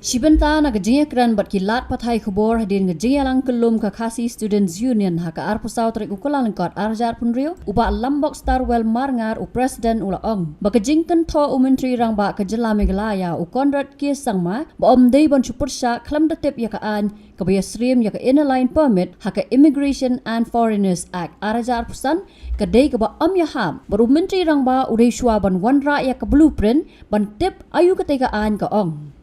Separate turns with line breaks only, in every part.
Shibenta na gajinga kran bat kilat pathai khubor hadin gajinga lang kelum ka Khasi Students Union haka arpusau trek ukulang kot arjar punrio uba lambok starwell marngar u president ula ong bakajingkan tho u menteri rang ba kejela Meghalaya u Konrad Kia Sangma ba omdei bon chupursha klam datep ya ka an kabaya Syriem ya ka inline permit haka Immigration and Foreigners Act arjar pusan kadai ka ba ya ham baru menteri rang ba u shwa ban wanra ya ka blueprint ban tip ayu katega an ka ong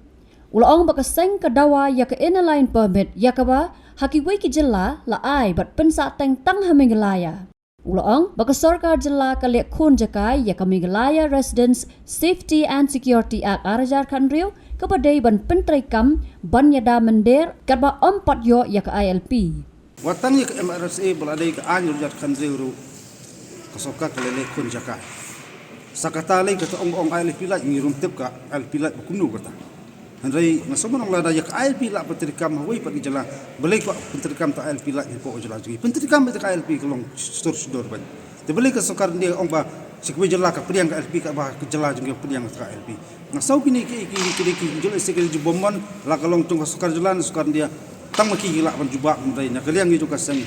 Ulaong bakaseng kadawa ya ka inline permit ya ka ba hakiway ki jela la ai bat pensa teng tang ha Meghalaya. Ulaong bakasorkar jela ka lek Khun-Jakai ya ka Meghalaya Residents Safety and Security Act arajar kanrio kepadai ban pentrikam ban yada mender kadba ompat yo ya ka ILP.
Watang ya ka MRSSA beladai ka anjur jat kanrio kasokar ka lek Khun-Jakai. Sakatale ka ong ILP la ngirum tip ka ILP la kunu kata. Henry masamun ang lada yak ILP la pentrikam hawai pat jela belai ko pentrikam ta ILP la ko jela ji pentrikam ta ILP kelong stor ban te belai ka sokar dia ong ba sikwe jela ka priang ka ILP ka ba jela jeng priang ka ILP ngasau kini ki jela sekali bomon la kelong tung sokar jela sokar dia tang maki la ban juba ndai na kaliang itu ka sang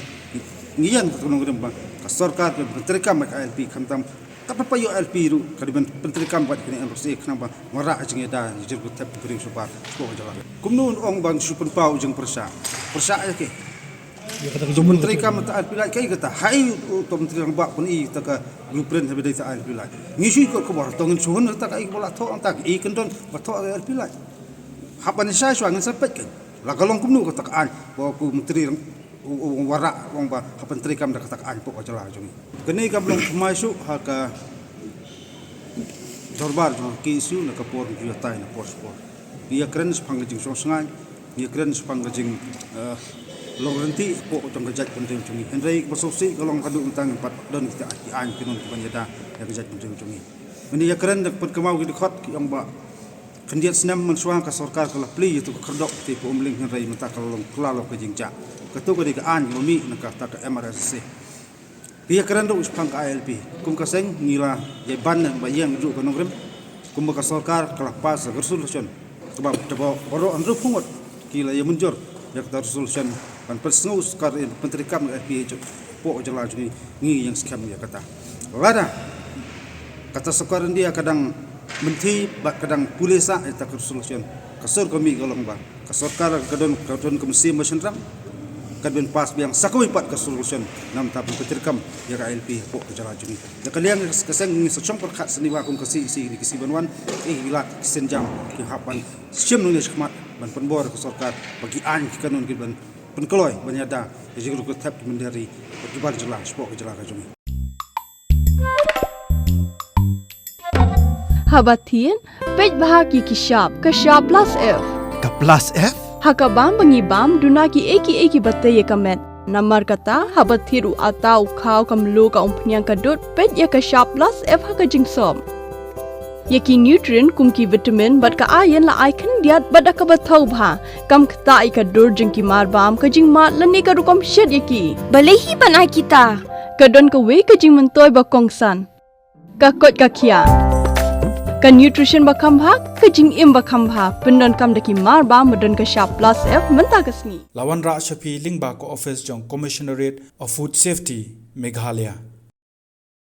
ngian kelong rem ba ka sorkar pentrikam ka ILP khantam tapi apa yo LP ru kadiban pentrikam buat kini MRSSA kenapa ngara jeng eda jirgut tap kering sopat ko jalan kumnun ong bang supen pau jeng persa ya ke pentrikam ta LP lai kai kata Haei to pentrikam ba pun i ta ka blueprint habe dai ta LP lai ngisi ko bor tong suhun ta kai bola tho ang ta i kendon ba tho LP lai hapan sai swang sepet kan la kalong kumnu ka ta an ba ku menteri warak wong ba pentrikam dak tak an pok jela jong kene ka belum masuk haka jorbar jong KSU na kapor dia tai na sport dia keren sepang jing songai dia keren sepang jing lorenti pok jong gejat penting jong henry basosi kalong kadu untang 4 don kita an kinon kebanjada ya gejat penting jong ini ya keren dak kemau ki khot ki ong ba kendiat senam mensuang ka sarkar kala pli itu kerdok ti po umling henry mata kalong klalo ke jingja ketua ke an mami nak kata ke MRSSA dia keren dok spang ke ILP kum kaseng ngila ye ban bayang ju kanong rem kum ka sarkar kala pas resolution sebab coba boro andru pungot kila ye munjur ya ka resolution ban persngu skar pentrikam ILP po jela ju ngi yang skam ya kata lada kata sekarang dia kadang menti bak kadang pulisa eta resolution kasur kami golong ba kasarkar kadon komisi masyarakat kadben pas biang sakoi pat ka solution nam ta pentrikam ya ILP po jala juni ya kaliang kaseng ni sachong per khat seniwa kum kasi di kisi banwan hilat senjang ki hapan sim nu khmat ban penbor ka sarkar bagi an ki kanun ki ban penkeloi banyada ji gru ko tap mendari berjubar jelas po jala ka juni
Habatin pej bahaki ki shop ka shop plus F
ka plus F
Hakabam bangibam dunaki eki batte ye kamet namar kata habathiru atau khau kamlu ka umpnyang kadut pet ya ka sharp plus f haka jingsom yaki nutrient kumki vitamin bat ka iron la icon diat bada ka bathau bha kam khta ai ka dur jingki mar bam ka jing mat lani ka rukom shed yaki balehi banai kita kadon ka we ka jing mentoy ba kongsan ka kot ka khia ka nutrition bakam bha ka jing im bakam bha pendon kam daki mar ba modon ka sharp plus f menta kasni
lawan ra shapi lingba ko office jong commissionerate of food safety Meghalaya